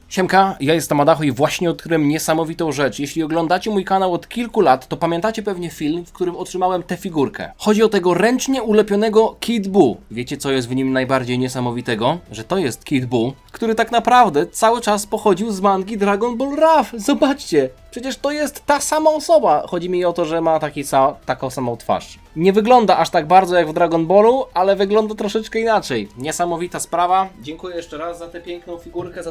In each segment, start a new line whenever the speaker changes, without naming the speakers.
Siemka, ja jestem Adacho i właśnie odkryłem niesamowitą rzecz. Jeśli oglądacie mój kanał od kilku lat, to pamiętacie pewnie film, w którym otrzymałem tę figurkę. Chodzi o tego ręcznie ulepionego Kid Buu. Wiecie, co jest w nim najbardziej niesamowitego? Że to jest Kid Buu, który tak naprawdę cały czas pochodził z mangi Dragon Ball Raf. Zobaczcie, przecież to jest ta sama osoba. Chodzi mi o to, że ma taką samą twarz. Nie wygląda aż tak bardzo jak w Dragon Ballu, ale wygląda troszeczkę inaczej. Niesamowita sprawa. Dziękuję jeszcze raz za tę piękną figurkę,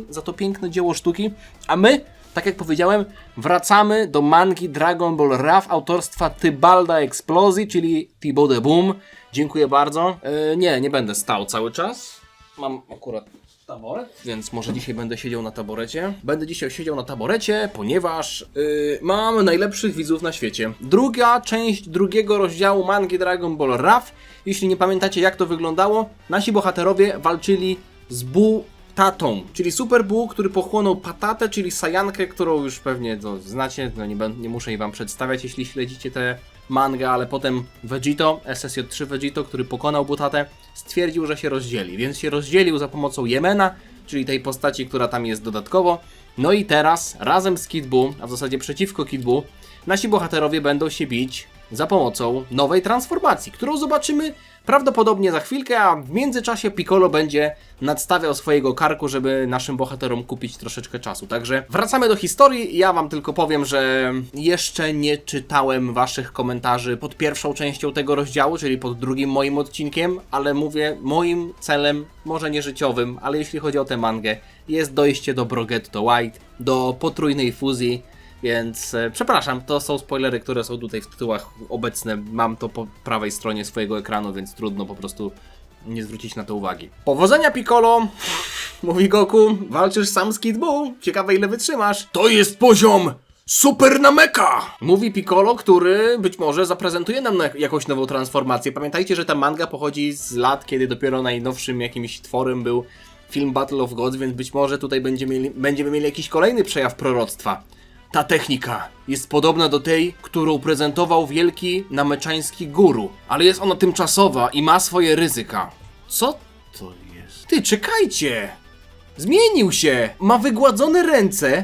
za to piękne dzieło sztuki. A my, tak jak powiedziałem, wracamy do mangi Dragon Ball Raf autorstwa Tybalda Explosji, czyli Thibaut de Boom. Dziękuję bardzo. Nie będę stał cały czas. Mam akurat taboret, więc może dzisiaj będę siedział na taborecie. Będę dzisiaj siedział na taborecie, ponieważ mam najlepszych widzów na świecie. Druga część drugiego rozdziału mangi Dragon Ball Raf. Jeśli nie pamiętacie, jak to wyglądało, nasi bohaterowie walczyli z Buu Tatą, czyli Super Buu, który pochłonął Patatę, czyli Saiyankę, którą już pewnie znacie, nie muszę jej wam przedstawiać, jeśli śledzicie tę mangę, ale potem Vegito, SSJ3 Vegito, który pokonał Butatę, stwierdził, że się rozdzieli, więc się rozdzielił za pomocą Yemena, czyli tej postaci, która tam jest dodatkowo. No i teraz razem z Kid Buu, a w zasadzie przeciwko Kid Buu, nasi bohaterowie będą się bić za pomocą nowej transformacji, którą zobaczymy prawdopodobnie za chwilkę, a w międzyczasie Piccolo będzie nadstawiał swojego karku, żeby naszym bohaterom kupić troszeczkę czasu. Także wracamy do historii. Ja wam tylko powiem, że jeszcze nie czytałem waszych komentarzy pod pierwszą częścią tego rozdziału, czyli pod drugim moim odcinkiem, ale mówię, moim celem, może nie życiowym, ale jeśli chodzi o tę mangę, jest dojście do Brogetto White, do potrójnej fuzji. Więc przepraszam, to są spoilery, które są tutaj w tytułach obecne. Mam to po prawej stronie swojego ekranu, więc trudno po prostu nie zwrócić na to uwagi. Powodzenia, Piccolo! Mówi Goku, walczysz sam z Kid Buu. Ciekawe, ile wytrzymasz. To jest poziom Super Nameca! Mówi Piccolo, który być może zaprezentuje nam jakąś nową transformację. Pamiętajcie, że ta manga pochodzi z lat, kiedy dopiero najnowszym jakimś tworem był film Battle of Gods, więc być może tutaj będziemy mieli jakiś kolejny przejaw proroctwa. Ta technika jest podobna do tej, którą prezentował wielki nameczański guru, ale jest ona tymczasowa i ma swoje ryzyka. Co to jest? Ty, czekajcie! Zmienił się! Ma wygładzone ręce,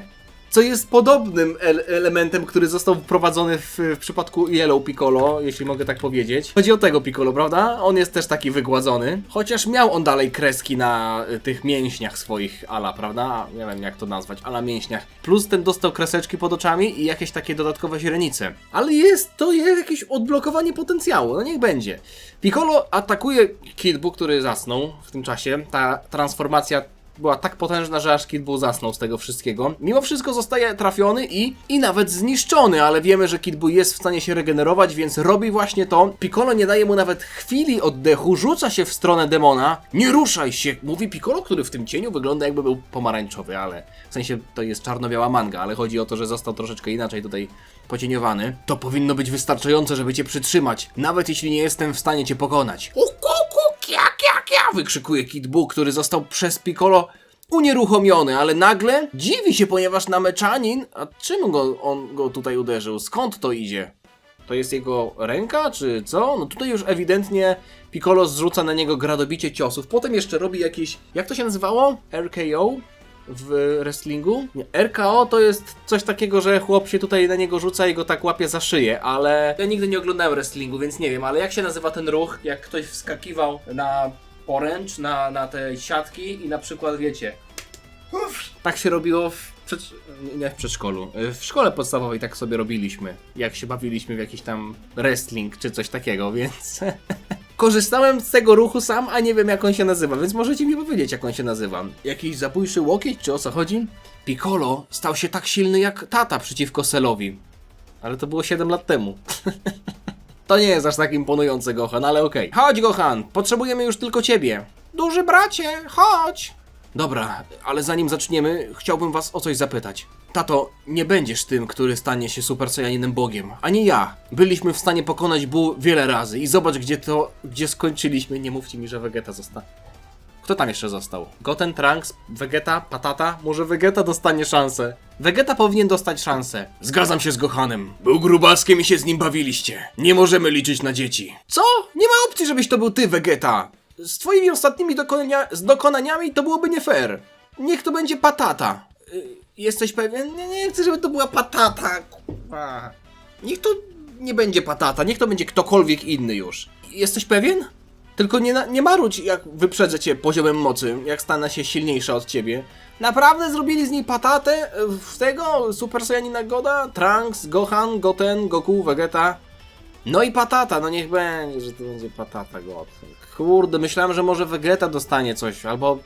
co jest podobnym elementem, który został wprowadzony w przypadku Yellow Piccolo, jeśli mogę tak powiedzieć. Chodzi o tego Piccolo, prawda? On jest też taki wygładzony, chociaż miał on dalej kreski na tych mięśniach swoich ala, prawda? Nie wiem, jak to nazwać, ala mięśniach. Plus ten dostał kreseczki pod oczami i jakieś takie dodatkowe źrenice. Ale to jest jakieś odblokowanie potencjału, no niech będzie. Piccolo atakuje Kid Buu, który zasnął w tym czasie. Ta transformacja była tak potężna, że aż Kid Buu zasnął z tego wszystkiego. Mimo wszystko zostaje trafiony i nawet zniszczony, ale wiemy, że Kid Buu jest w stanie się regenerować, więc robi właśnie to. Piccolo nie daje mu nawet chwili oddechu, rzuca się w stronę demona. Nie ruszaj się, mówi Piccolo, który w tym cieniu wygląda, jakby był pomarańczowy, ale w sensie to jest czarno-biała manga, ale chodzi o to, że został troszeczkę inaczej tutaj pocieniowany. To powinno być wystarczające, żeby cię przytrzymać, nawet jeśli nie jestem w stanie cię pokonać. Wykrzykuje Kid Buu, który został przez Piccolo unieruchomiony, ale nagle dziwi się, ponieważ nameczanin, a czym on go tutaj uderzył? Skąd to idzie? To jest jego ręka, czy co? No tutaj już ewidentnie Piccolo zrzuca na niego gradobicie ciosów. Potem jeszcze robi jakieś, jak to się nazywało? RKO? W wrestlingu? Nie, RKO to jest coś takiego, że chłop się tutaj na niego rzuca i go tak łapie za szyję, ale ja nigdy nie oglądałem wrestlingu, więc nie wiem, ale jak się nazywa ten ruch, jak ktoś wskakiwał na poręcz, na te siatki i na przykład, wiecie, tak się robiło nie w przedszkolu, w szkole podstawowej tak sobie robiliśmy, jak się bawiliśmy w jakiś tam wrestling czy coś takiego, więc korzystałem z tego ruchu sam, a nie wiem, jak on się nazywa, więc możecie mi powiedzieć, jak on się nazywa. Jakiś zabójczy łokieć, czy o co chodzi? Piccolo stał się tak silny jak tata przeciwko Cellowi, ale to było 7 lat temu. To nie jest aż tak imponujące, Gohan, ale okej. Chodź, Gohan, potrzebujemy już tylko ciebie. Duży bracie, chodź! Dobra, ale zanim zaczniemy, chciałbym was o coś zapytać. Tato, nie będziesz tym, który stanie się Super Saiyaninem Bogiem, ani ja. Byliśmy w stanie pokonać Buu wiele razy i zobacz, gdzie skończyliśmy. Nie mówcie mi, że Vegeta został. Kto tam jeszcze został? Goten, Trunks, Vegeta, Patata? Może Vegeta dostanie szansę? Vegeta powinien dostać szansę. Zgadzam się z Gohanem. Był grubaskiem i się z nim bawiliście. Nie możemy liczyć na dzieci. Co? Nie ma opcji, żebyś to był ty, Vegeta. Z twoimi ostatnimi dokonaniami to byłoby nie fair. Niech to będzie patata. Jesteś pewien? Nie chcę, żeby to była patata. Kurwa. Niech to nie będzie patata, niech to będzie ktokolwiek inny już. Jesteś pewien? Tylko nie marudź, jak wyprzedzę cię poziomem mocy, jak stanę się silniejsza od ciebie. Naprawdę zrobili z niej patatę? Z tego Super Saiyanina Goda? Trunks, Gohan, Goten, Goku, Vegeta? No i patata, no niech będzie, że to będzie patata God. Kurde, myślałem, że może Vegeta dostanie coś, albo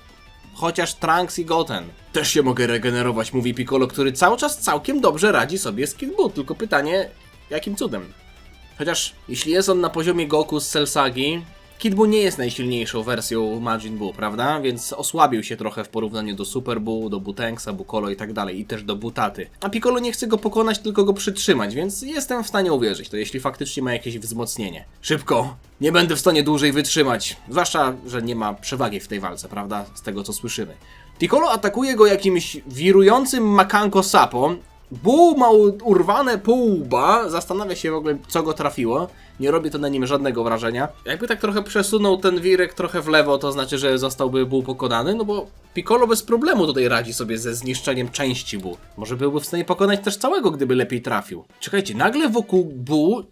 chociaż Trunks i Goten. Też się mogę regenerować, mówi Piccolo, który cały czas całkiem dobrze radzi sobie z Kid Buu, tylko pytanie, jakim cudem? Chociaż jeśli jest on na poziomie Goku z Cell Sagi, Kid Buu nie jest najsilniejszą wersją Majin Buu, prawda? Więc osłabił się trochę w porównaniu do Super Buu, do Butanksa, Bukolo i tak dalej, i też do Butaty. A Piccolo nie chce go pokonać, tylko go przytrzymać, więc jestem w stanie uwierzyć, to jeśli faktycznie ma jakieś wzmocnienie. Szybko! Nie będę w stanie dłużej wytrzymać. Zwłaszcza, że nie ma przewagi w tej walce, prawda? Z tego co słyszymy. Piccolo atakuje go jakimś wirującym Makanko Sapo. Buu ma urwane pół łba, zastanawia się w ogóle, co go trafiło. Nie robi to na nim żadnego wrażenia. Jakby tak trochę przesunął ten wirek trochę w lewo, to znaczy, że zostałby Buu pokonany, no bo Piccolo bez problemu tutaj radzi sobie ze zniszczeniem części Buu. Może byłby w stanie pokonać też całego, gdyby lepiej trafił. Czekajcie, nagle wokół Buu,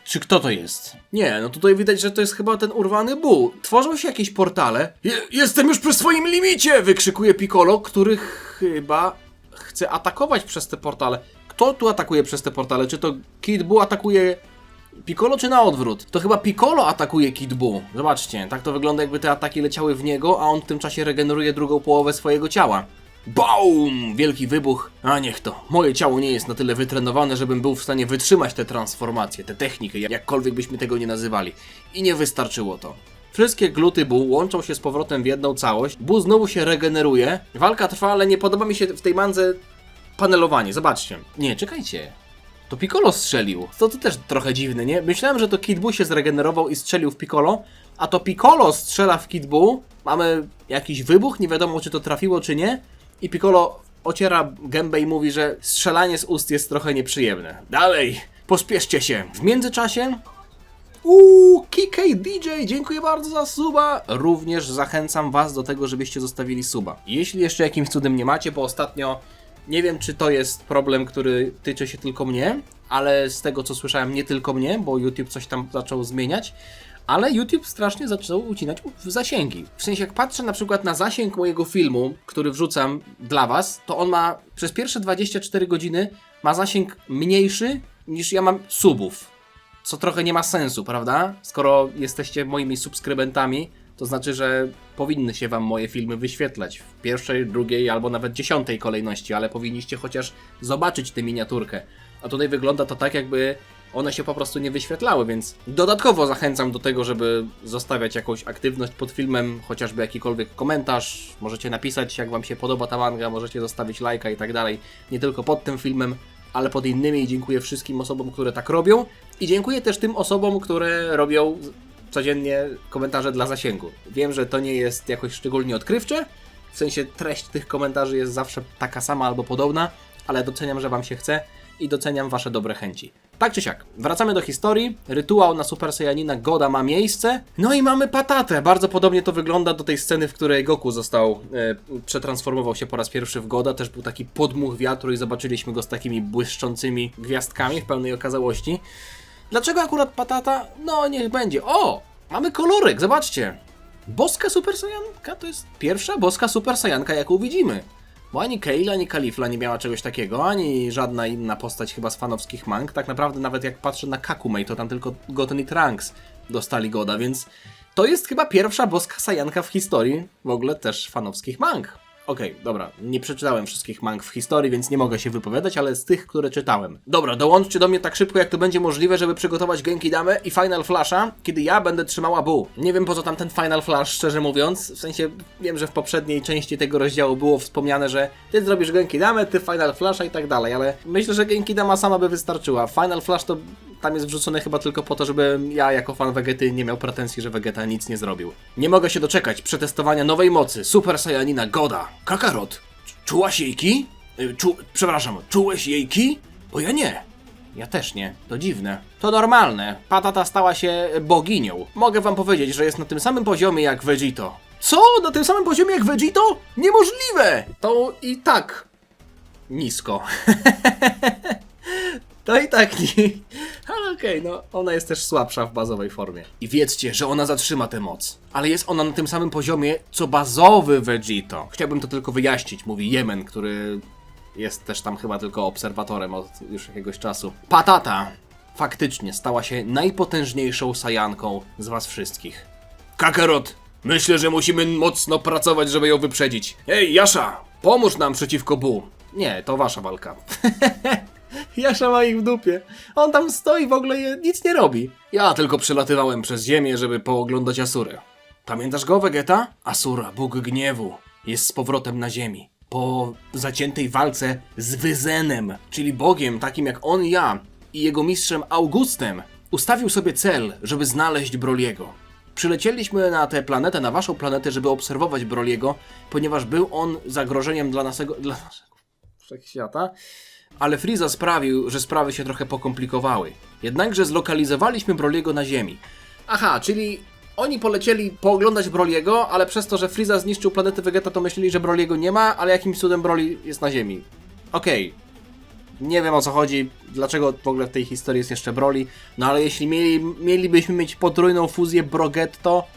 czy kto to jest? Nie, no tutaj widać, że to jest chyba ten urwany Buu. Tworzą się jakieś portale. Jestem już przy swoim limicie! Wykrzykuje Piccolo, który chyba chce atakować przez te portale. Kto tu atakuje przez te portale? Czy to Kid Buu atakuje Piccolo, czy na odwrót? To chyba Piccolo atakuje Kid Buu. Zobaczcie, tak to wygląda, jakby te ataki leciały w niego, a on w tym czasie regeneruje drugą połowę swojego ciała. BOOM! Wielki wybuch. A niech to. Moje ciało nie jest na tyle wytrenowane, żebym był w stanie wytrzymać tę transformację, tę technikę, jakkolwiek byśmy tego nie nazywali. I nie wystarczyło to. Wszystkie gluty Buu łączą się z powrotem w jedną całość. Buu znowu się regeneruje. Walka trwa, ale nie podoba mi się w tej mandze panelowanie. Zobaczcie. Nie, czekajcie. To Piccolo strzelił. To też trochę dziwne, nie? Myślałem, że to Kid Buu się zregenerował i strzelił w Piccolo, a to Piccolo strzela w Kid Buu. Mamy jakiś wybuch, nie wiadomo czy to trafiło, czy nie. I Piccolo ociera gębę i mówi, że strzelanie z ust jest trochę nieprzyjemne. Dalej, pospieszcie się. W międzyczasie... KK DJ, dziękuję bardzo za suba. Również zachęcam was do tego, żebyście zostawili suba. Jeśli jeszcze jakimś cudem nie macie, bo ostatnio nie wiem, czy to jest problem, który tyczy się tylko mnie, ale z tego co słyszałem nie tylko mnie, bo YouTube coś tam zaczął zmieniać, ale YouTube strasznie zaczął ucinać zasięgi. W sensie jak patrzę na przykład na zasięg mojego filmu, który wrzucam dla was, to on ma przez pierwsze 24 godziny ma zasięg mniejszy niż ja mam subów. Co trochę nie ma sensu, prawda? Skoro jesteście moimi subskrybentami, to znaczy, że powinny się wam moje filmy wyświetlać w pierwszej, drugiej albo nawet 10 kolejności, ale powinniście chociaż zobaczyć tę miniaturkę. A tutaj wygląda to tak, jakby one się po prostu nie wyświetlały, więc dodatkowo zachęcam do tego, żeby zostawiać jakąś aktywność pod filmem, chociażby jakikolwiek komentarz, możecie napisać, jak wam się podoba ta manga, możecie zostawić lajka i tak dalej, nie tylko pod tym filmem, ale pod innymi. I dziękuję wszystkim osobom, które tak robią, i dziękuję też tym osobom, które robią codziennie komentarze dla zasięgu. Wiem, że to nie jest jakoś szczególnie odkrywcze, w sensie treść tych komentarzy jest zawsze taka sama albo podobna, ale doceniam, że wam się chce i doceniam wasze dobre chęci. Tak czy siak, wracamy do historii. Rytuał na Super Saiyanina Goda ma miejsce. No i mamy patatę. Bardzo podobnie to wygląda do tej sceny, w której Goku przetransformował się po raz pierwszy w Goda. Też był taki podmuch wiatru i zobaczyliśmy go z takimi błyszczącymi gwiazdkami w pełnej okazałości. Dlaczego akurat patata? No niech będzie. O! Mamy kolorek, zobaczcie. Boska Super Saiyanka to jest pierwsza boska Super Saiyanka, jaką widzimy. Bo ani Kale, ani Kalifla nie miała czegoś takiego, ani żadna inna postać chyba z fanowskich mang. Tak naprawdę nawet jak patrzę na Kakumei, to tam tylko Goten i Trunks dostali Goda, więc to jest chyba pierwsza boska Saiyanka w historii w ogóle też fanowskich mang. Okej, dobra, nie przeczytałem wszystkich mang w historii, więc nie mogę się wypowiadać, ale z tych, które czytałem. Dobra, dołączcie do mnie tak szybko, jak to będzie możliwe, żeby przygotować Genkidamę i Final Flasha, kiedy ja będę trzymała Buu. Nie wiem po co tam ten Final Flash, szczerze mówiąc, w sensie wiem, że w poprzedniej części tego rozdziału było wspomniane, że ty zrobisz Genkidamę, ty Final Flasha i tak dalej, ale myślę, że Genkidama sama by wystarczyła. Final Flash to tam jest wrzucony chyba tylko po to, żeby ja jako fan Vegety nie miał pretensji, że Vegeta nic nie zrobił. Nie mogę się doczekać przetestowania nowej mocy Super Saiyanina Goda. Kakarot, czułaś jej ki? Czułeś jej ki? Bo ja nie. Ja też nie. To dziwne. To normalne. Patata stała się boginią. Mogę wam powiedzieć, że jest na tym samym poziomie jak Vegito. Co? Na tym samym poziomie jak Vegito? Niemożliwe! To i tak nisko. To i tak nie. Ale okej, no ona jest też słabsza w bazowej formie. I wiedzcie, że ona zatrzyma tę moc. Ale jest ona na tym samym poziomie, co bazowy Vegito. Chciałbym to tylko wyjaśnić, mówi Jemen, który jest też tam chyba tylko obserwatorem od już jakiegoś czasu. Patata faktycznie stała się najpotężniejszą Saiyanką z was wszystkich. Kakarot, myślę, że musimy mocno pracować, żeby ją wyprzedzić. Ej, Jasza, pomóż nam przeciwko Bu. Nie, to wasza walka. Jasza ma ich w dupie. On tam stoi, w ogóle nic nie robi. Ja tylko przelatywałem przez ziemię, żeby pooglądać Asurę. Pamiętasz go, Vegeta? Asura, Bóg gniewu, jest z powrotem na ziemi. Po zaciętej walce z Wyzenem, czyli Bogiem takim jak on, ja i jego mistrzem Augustem, ustawił sobie cel, żeby znaleźć Broliego. Przylecieliśmy na tę planetę, na waszą planetę, żeby obserwować Broliego, ponieważ był on zagrożeniem dla naszego wszechświata. Ale Frieza sprawił, że sprawy się trochę pokomplikowały. Jednakże zlokalizowaliśmy Broliego na Ziemi. Aha, czyli oni polecieli pooglądać Broliego, ale przez to, że Frieza zniszczył planetę Vegeta, to myśleli, że Broliego nie ma, ale jakimś cudem Broly jest na Ziemi. Okej. Nie wiem o co chodzi, dlaczego w ogóle w tej historii jest jeszcze Broly, no ale jeśli mielibyśmy mieć potrójną fuzję Brogetto,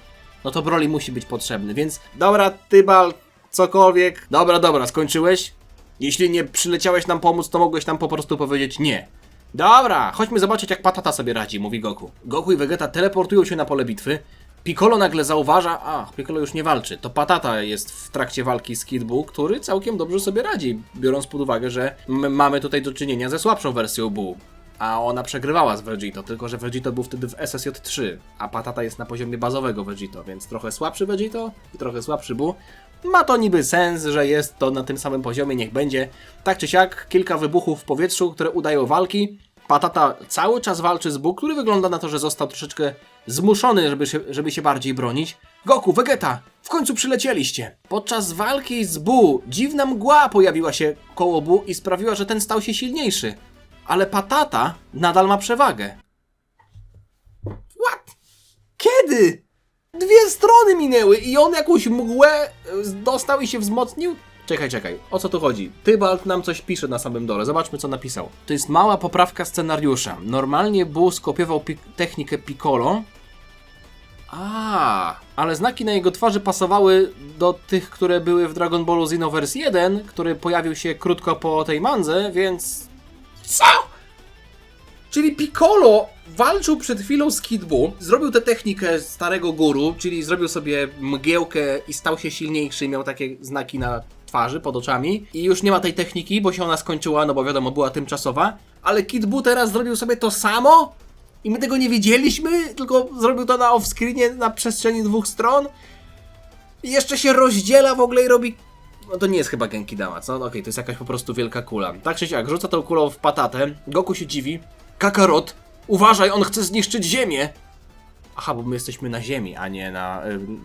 no to Broly musi być potrzebny, więc dobra, Tybalt, cokolwiek. Dobra, skończyłeś? Jeśli nie przyleciałeś nam pomóc, to mogłeś nam po prostu powiedzieć nie. Dobra, chodźmy zobaczyć jak Patata sobie radzi, mówi Goku. Goku i Vegeta teleportują się na pole bitwy. Piccolo nagle zauważa, Piccolo już nie walczy, to Patata jest w trakcie walki z Kid Buu, który całkiem dobrze sobie radzi, biorąc pod uwagę, że mamy tutaj do czynienia ze słabszą wersją Buu. A ona przegrywała z Vegito, tylko że Vegito był wtedy w SSJ3, a Patata jest na poziomie bazowego Vegito, więc trochę słabszy Vegito i trochę słabszy Buu. Ma to niby sens, że jest to na tym samym poziomie, niech będzie. Tak czy siak, kilka wybuchów w powietrzu, które udają walki. Patata cały czas walczy z Buu, który wygląda na to, że został troszeczkę zmuszony, żeby się bardziej bronić. Goku, Vegeta, w końcu przylecieliście. Podczas walki z Buu dziwna mgła pojawiła się koło Buu i sprawiła, że ten stał się silniejszy. Ale Patata nadal ma przewagę. What? Kiedy? Dwie strony minęły i on jakąś mgłę dostał i się wzmocnił? Czekaj, o co tu chodzi? Tybalt nam coś pisze na samym dole, zobaczmy co napisał. To jest mała poprawka scenariusza. Normalnie Buu skopiował technikę Piccolo. Ale znaki na jego twarzy pasowały do tych, które były w Dragon Ballu Xenoverse 1, który pojawił się krótko po tej mandze, więc... Co? Czyli Piccolo walczył przed chwilą z Kid Buu, zrobił tę technikę starego guru, czyli zrobił sobie mgiełkę i stał się silniejszy, miał takie znaki na twarzy, pod oczami i już nie ma tej techniki, bo się ona skończyła, no bo wiadomo, była tymczasowa, ale Kid Buu teraz zrobił sobie to samo i my tego nie wiedzieliśmy, tylko zrobił to na off-screenie na przestrzeni dwóch stron i jeszcze się rozdziela w ogóle i robi... No to nie jest chyba Genkidama, co? Okej, to jest jakaś po prostu wielka kula. Tak czy siak, rzuca tą kulą w Patatę, Goku się dziwi. Kakarot, uważaj, on chce zniszczyć Ziemię! Aha, bo my jesteśmy na Ziemi, a nie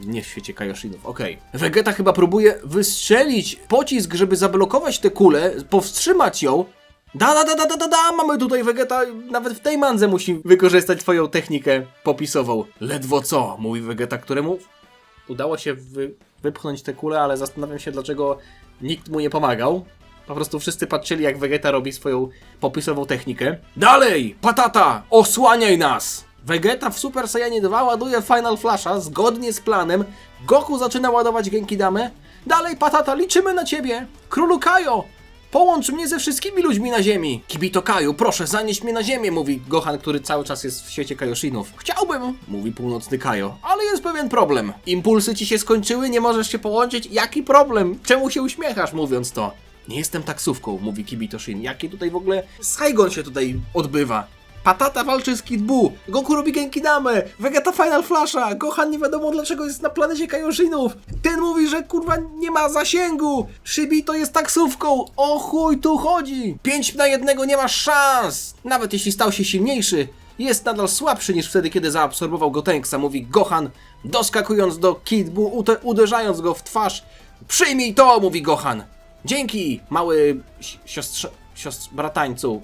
nie w świecie Kaioshinów, okej. Vegeta chyba próbuje wystrzelić pocisk, żeby zablokować tę kulę, powstrzymać ją. Mamy tutaj Vegeta, nawet w tej mandze musi wykorzystać swoją technikę popisową. Ledwo co, mówi Vegeta, któremu udało się wypchnąć tę kulę, ale zastanawiam się, dlaczego nikt mu nie pomagał. Po prostu wszyscy patrzyli, jak Vegeta robi swoją popisową technikę. Dalej! Patata! Osłaniaj nas! Vegeta w Super Saiyanie 2 ładuje Final Flasha zgodnie z planem. Goku zaczyna ładować Genkidamę. Dalej, Patata, liczymy na ciebie! Królu Kaio! Połącz mnie ze wszystkimi ludźmi na ziemi! Kibito Kaju, proszę, zanieś mnie na ziemię, mówi Gohan, który cały czas jest w świecie Kaioshinów. Chciałbym, mówi północny Kajo, ale jest pewien problem. Impulsy ci się skończyły, nie możesz się połączyć? Jaki problem? Czemu się uśmiechasz, mówiąc to? Nie jestem taksówką, mówi Kibito Shin. Jakie tutaj w ogóle Saigon się tutaj odbywa? Patata walczy z Kid Buu, Goku robi Genkidamę, Vegeta Final Flasha, Gohan nie wiadomo dlaczego jest na planecie Kaioshinów. Ten mówi, że kurwa nie ma zasięgu, Shibito jest taksówką, o chuj tu chodzi. 5 na 1 nie masz szans, nawet jeśli stał się silniejszy, jest nadal słabszy niż wtedy, kiedy zaabsorbował go Tenksa, mówi Gohan, doskakując do Kid Buu, uderzając go w twarz. Przyjmij to, mówi Gohan. Dzięki, mały bratańcu,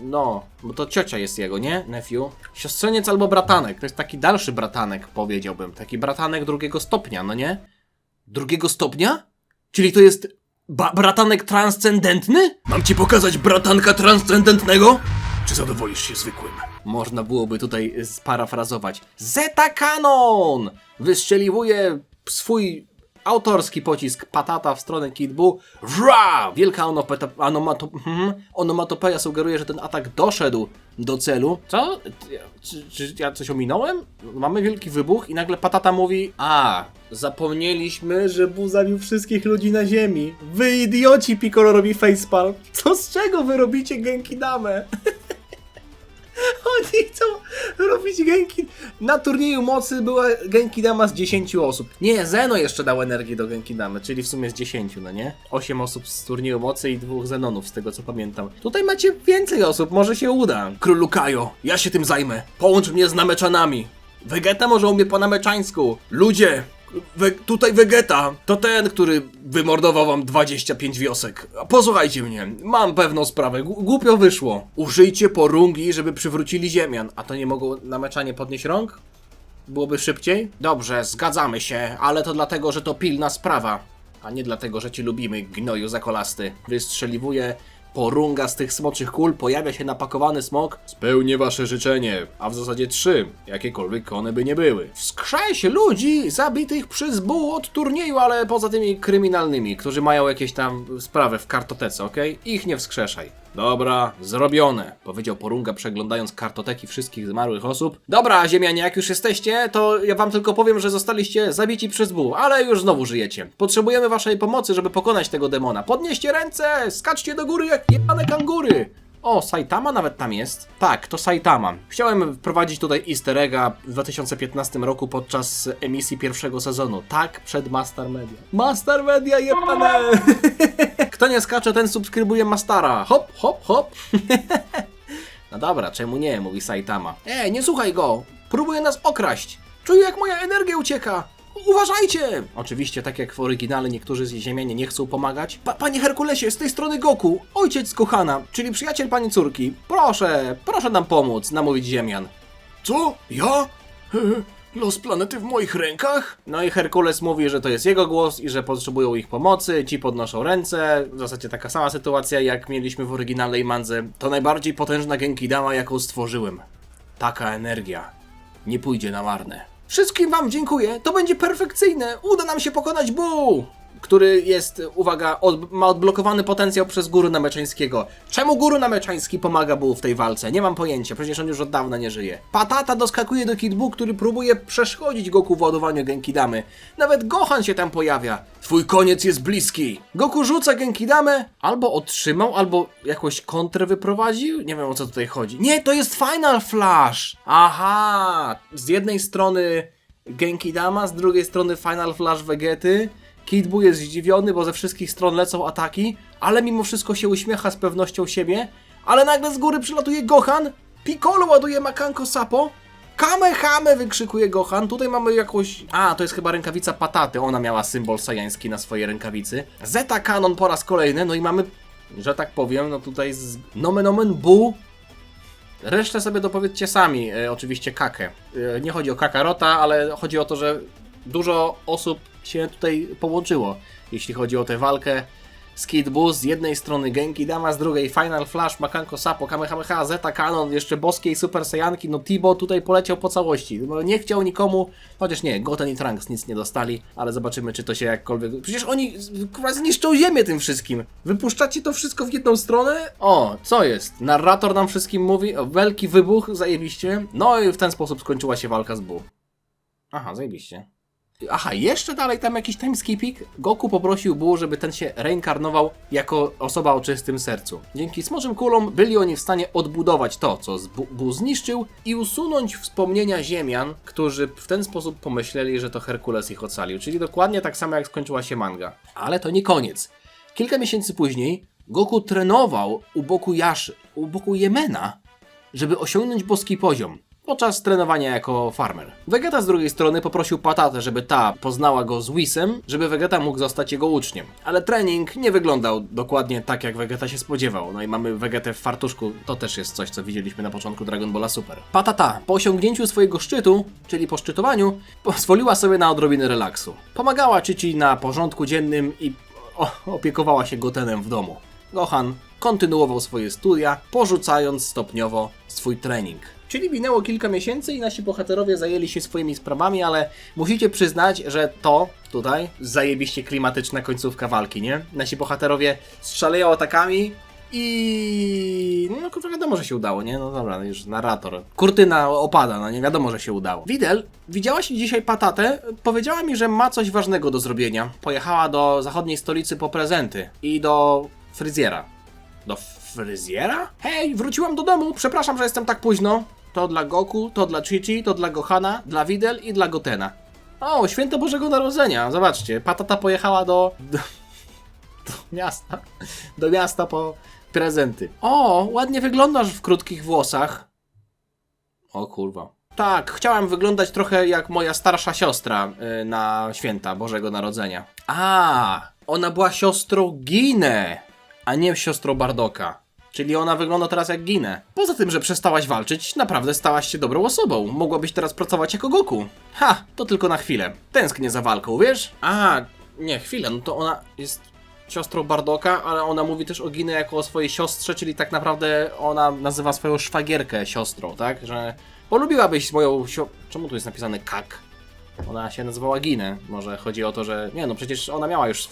no, bo to ciocia jest jego, nie? Nephew. Siostrzeniec albo bratanek, to jest taki dalszy bratanek, powiedziałbym. Taki bratanek drugiego stopnia, no nie? 2 stopnia? Czyli to jest bratanek transcendentny? Mam ci pokazać bratanka transcendentnego? Czy zadowolisz się zwykłym? Można byłoby tutaj sparafrazować. Zeta Cannon! Wystrzeliwuje swój autorski pocisk patata w stronę Kid Buu. Wra! Wielka onomatopeja sugeruje, że ten atak doszedł do celu. Co? Czy ja coś ominąłem? Mamy wielki wybuch i nagle patata mówi: zapomnieliśmy, że Buu zabił wszystkich ludzi na ziemi. Wy idioci, Piccolo robi facepalm. Co z czego wy robicie Genkidamę? Oni chcą robić Genki... Na turnieju mocy była Genkidama z 10 osób. Nie, Zeno jeszcze dał energię do Genkidamy, czyli w sumie z 10, no nie? 8 osób z turnieju mocy i 2 Zenonów, z tego co pamiętam. Tutaj macie więcej osób, może się uda. Królu Kajo, ja się tym zajmę. Połącz mnie z Nameczanami. Vegeta może umie po nameczańsku. Ludzie, tutaj Vegeta to ten, który wymordował wam 25 wiosek. Posłuchajcie mnie, mam pewną sprawę, głupio wyszło. Użyjcie porungi, żeby przywrócili ziemian. A to nie mogą nameczanie podnieść rąk? Byłoby szybciej? Dobrze, zgadzamy się, ale to dlatego, że to pilna sprawa. A nie dlatego, że cię lubimy, gnoju zakolasty. Wystrzeliwuje porunga z tych smoczych kul, pojawia się napakowany smok. Spełnię wasze życzenie, a w zasadzie 3, jakiekolwiek one by nie były. Wskrześ ludzi zabitych przez Buu od turnieju, ale poza tymi kryminalnymi, którzy mają jakieś tam sprawy w kartotece, okej? Ich nie wskrzeszaj. Dobra, zrobione, powiedział porunga, przeglądając kartoteki wszystkich zmarłych osób. Dobra, ziemianie, jak już jesteście, to ja wam tylko powiem, że zostaliście zabici przez Buu, ale już znowu żyjecie. Potrzebujemy waszej pomocy, żeby pokonać tego demona. Podnieście ręce, skaczcie do góry jak jebane kangury. O, Saitama nawet tam jest. Tak, to Saitama. Chciałem wprowadzić tutaj easter egga w 2015 roku podczas emisji pierwszego sezonu. Tak, przed Mastar Media. Mastar Media jebane! Kto nie skacze, ten subskrybuje Mastara. Hop, hop, hop. No dobra, czemu nie, mówi Saitama. Nie słuchaj go! Próbuje nas okraść! Czuję, jak moja energia ucieka! Uważajcie! Oczywiście, tak jak w oryginale niektórzy z ziemianie nie chcą pomagać. Panie Herkulesie, z tej strony Goku, ojciec kochana, czyli przyjaciel pani córki. Proszę nam pomóc, namówić ziemian. Co? Ja? Los planety w moich rękach? No i Herkules mówi, że to jest jego głos i że potrzebują ich pomocy, ci podnoszą ręce. W zasadzie taka sama sytuacja, jak mieliśmy w oryginalnej mandze. To najbardziej potężna Genkidama, jaką stworzyłem. Taka energia nie pójdzie na marne. Wszystkim wam dziękuję, to będzie perfekcyjne, uda nam się pokonać Buu! Który jest, uwaga, ma odblokowany potencjał przez Guru Nameczańskiego. Czemu Guru Nameczański pomaga Buu w tej walce? Nie mam pojęcia, przecież on już od dawna nie żyje. Patata doskakuje do Kid Buu, który próbuje przeszkodzić Goku w ładowaniu Genkidamy. Nawet Gohan się tam pojawia. Twój koniec jest bliski. Goku rzuca Genkidamę, albo otrzymał, albo jakąś kontrę wyprowadził. Nie wiem, o co tutaj chodzi. Nie, to jest Final Flash! Aha! Z jednej strony Genkidama, z drugiej strony Final Flash Vegety. Kid Buu jest zdziwiony, bo ze wszystkich stron lecą ataki, ale mimo wszystko się uśmiecha z pewnością siebie. Ale nagle z góry przylatuje Gohan, Piccolo ładuje Makanko Sapo, Kamehame wykrzykuje Gohan, tutaj mamy jakąś... to jest chyba rękawica Pataty, ona miała symbol sajański na swojej rękawicy. Zeta Cannon po raz kolejny, no i mamy, że tak powiem, no tutaj z nomen omen Buu. Resztę sobie dopowiedzcie sami, oczywiście Kakę. Nie chodzi o Kakarota, ale chodzi o to, że dużo osób się tutaj połączyło, jeśli chodzi o tę walkę z Kid Buu. Z jednej strony Genkidama, z drugiej Final Flash, Makanko Sapo, Kamehameha, Zeta Cannon, jeszcze boskiej Super Saiyanki. No Tibo tutaj poleciał po całości. No, nie chciał nikomu, chociaż nie, Goten i Trunks nic nie dostali, ale zobaczymy, czy to się jakkolwiek... Przecież oni kurwa zniszczą ziemię tym wszystkim. Wypuszczacie to wszystko w jedną stronę? O, co jest? Narrator nam wszystkim mówi, o, wielki wybuch, zajebiście. No i w ten sposób skończyła się walka z Buu. Aha, zajebiście. Aha, jeszcze dalej tam jakiś timeskipping. Goku poprosił Buu, żeby ten się reinkarnował jako osoba o czystym sercu. Dzięki smoczym kulom byli oni w stanie odbudować to, co Buu zniszczył i usunąć wspomnienia ziemian, którzy w ten sposób pomyśleli, że to Herkules ich ocalił. Czyli dokładnie tak samo jak skończyła się manga. Ale to nie koniec. Kilka miesięcy później Goku trenował u boku Yemena, żeby osiągnąć boski poziom. podczas trenowania jako farmer. Vegeta z drugiej strony poprosił Patatę, żeby ta poznała go z Whisem, żeby Vegeta mógł zostać jego uczniem. Ale trening nie wyglądał dokładnie tak, jak Vegeta się spodziewał. No i mamy Vegetę w fartuszku, to też jest coś, co widzieliśmy na początku Dragon Balla Super. Patata po osiągnięciu swojego szczytu, czyli po szczytowaniu, pozwoliła sobie na odrobinę relaksu. Pomagała Chichi na porządku dziennym i opiekowała się Gotenem w domu. Gohan kontynuował swoje studia, porzucając stopniowo swój trening. Czyli minęło kilka miesięcy i nasi bohaterowie zajęli się swoimi sprawami, ale musicie przyznać, że to tutaj zajebiście klimatyczna końcówka walki, nie? Nasi bohaterowie strzelają atakami i... no kurwa, wiadomo, że się udało, nie? No dobra, już narrator. Kurtyna opada, no nie wiadomo, że się udało. Widel, widziałaś dzisiaj Patatę? Powiedziała mi, że ma coś ważnego do zrobienia. Pojechała do zachodniej stolicy po prezenty i do fryzjera. Do fryzjera? Hej, wróciłam do domu, przepraszam, że jestem tak późno. To dla Goku, to dla Chichi, to dla Gohana, dla Videl i dla Gotena. O, święto Bożego Narodzenia, zobaczcie, Patata pojechała do miasta. Do miasta po prezenty. O, ładnie wyglądasz w krótkich włosach. O kurwa. Tak, chciałam wyglądać trochę jak moja starsza siostra na święta Bożego Narodzenia. A, ona była siostrą Ginę, a nie siostrą Bardoka. Czyli ona wygląda teraz jak Ginę. Poza tym, że przestałaś walczyć, naprawdę stałaś się dobrą osobą. Mogłabyś teraz pracować jako Goku. Ha, to tylko na chwilę. Tęsknię za walką, wiesz? A, nie, chwilę, no to ona jest siostrą Bardoka, ale ona mówi też o Ginę jako o swojej siostrze, czyli tak naprawdę ona nazywa swoją szwagierkę siostrą, tak? Że polubiłabyś moją Czemu tu jest napisane Kak? Ona się nazywała Ginę. Może chodzi o to, że... Nie, no przecież ona miała już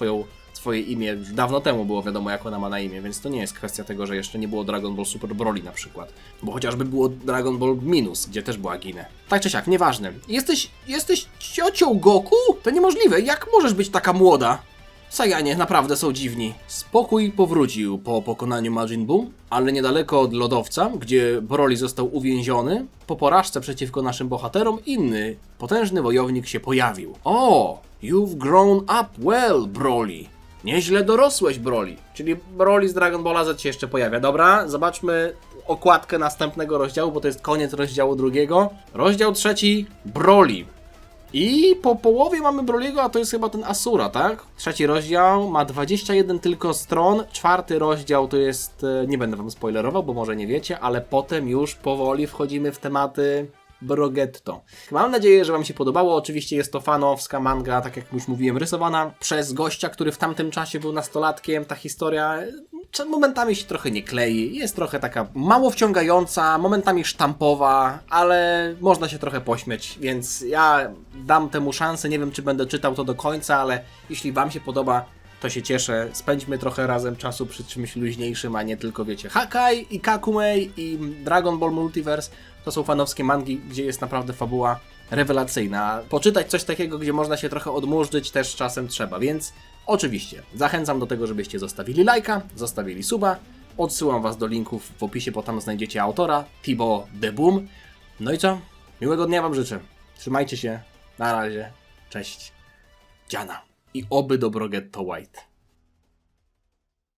swoje imię. Dawno temu było wiadomo, jak ona ma na imię, więc to nie jest kwestia tego, że jeszcze nie było Dragon Ball Super Broly na przykład. Bo chociażby było Dragon Ball Minus, gdzie też była Ginę. Tak czy siak, nieważne. Jesteś ciocią Goku? To niemożliwe. Jak możesz być taka młoda? Saiyanie naprawdę są dziwni. Spokój powrócił po pokonaniu Majin Buu, ale niedaleko od lodowca, gdzie Broly został uwięziony, po porażce przeciwko naszym bohaterom inny, potężny wojownik się pojawił. O, you've grown up well, Broly. Nieźle dorosłeś, Broly. Czyli Broly z Dragon Balla Z się jeszcze pojawia. Dobra, zobaczmy okładkę następnego rozdziału, bo to jest koniec rozdziału drugiego. Rozdział trzeci, Broly. I po połowie mamy Broly'ego, a to jest chyba ten Asura, tak? Trzeci rozdział ma 21 tylko stron, czwarty rozdział to jest, nie będę wam spoilerował, bo może nie wiecie, ale potem już powoli wchodzimy w tematy Brogetto. Mam nadzieję, że wam się podobało. Oczywiście jest to fanowska manga, tak jak już mówiłem, rysowana przez gościa, który w tamtym czasie był nastolatkiem. Ta historia momentami się trochę nie klei, jest trochę taka mało wciągająca, momentami sztampowa, ale można się trochę pośmiać, więc ja dam temu szansę. Nie wiem, czy będę czytał to do końca, ale jeśli wam się podoba, to się cieszę. Spędźmy trochę razem czasu przy czymś luźniejszym, a nie tylko, wiecie, Hakai i Kakumei i Dragon Ball Multiverse. To są fanowskie mangi, gdzie jest naprawdę fabuła rewelacyjna. Poczytać coś takiego, gdzie można się trochę odmurzyć, też czasem trzeba, więc oczywiście zachęcam do tego, żebyście zostawili lajka, zostawili suba. Odsyłam was do linków w opisie, bo tam znajdziecie autora, Thibaut The Boom. No i co? Miłego dnia wam życzę. Trzymajcie się. Na razie. Cześć. Dziana. I oby do Brogetto White.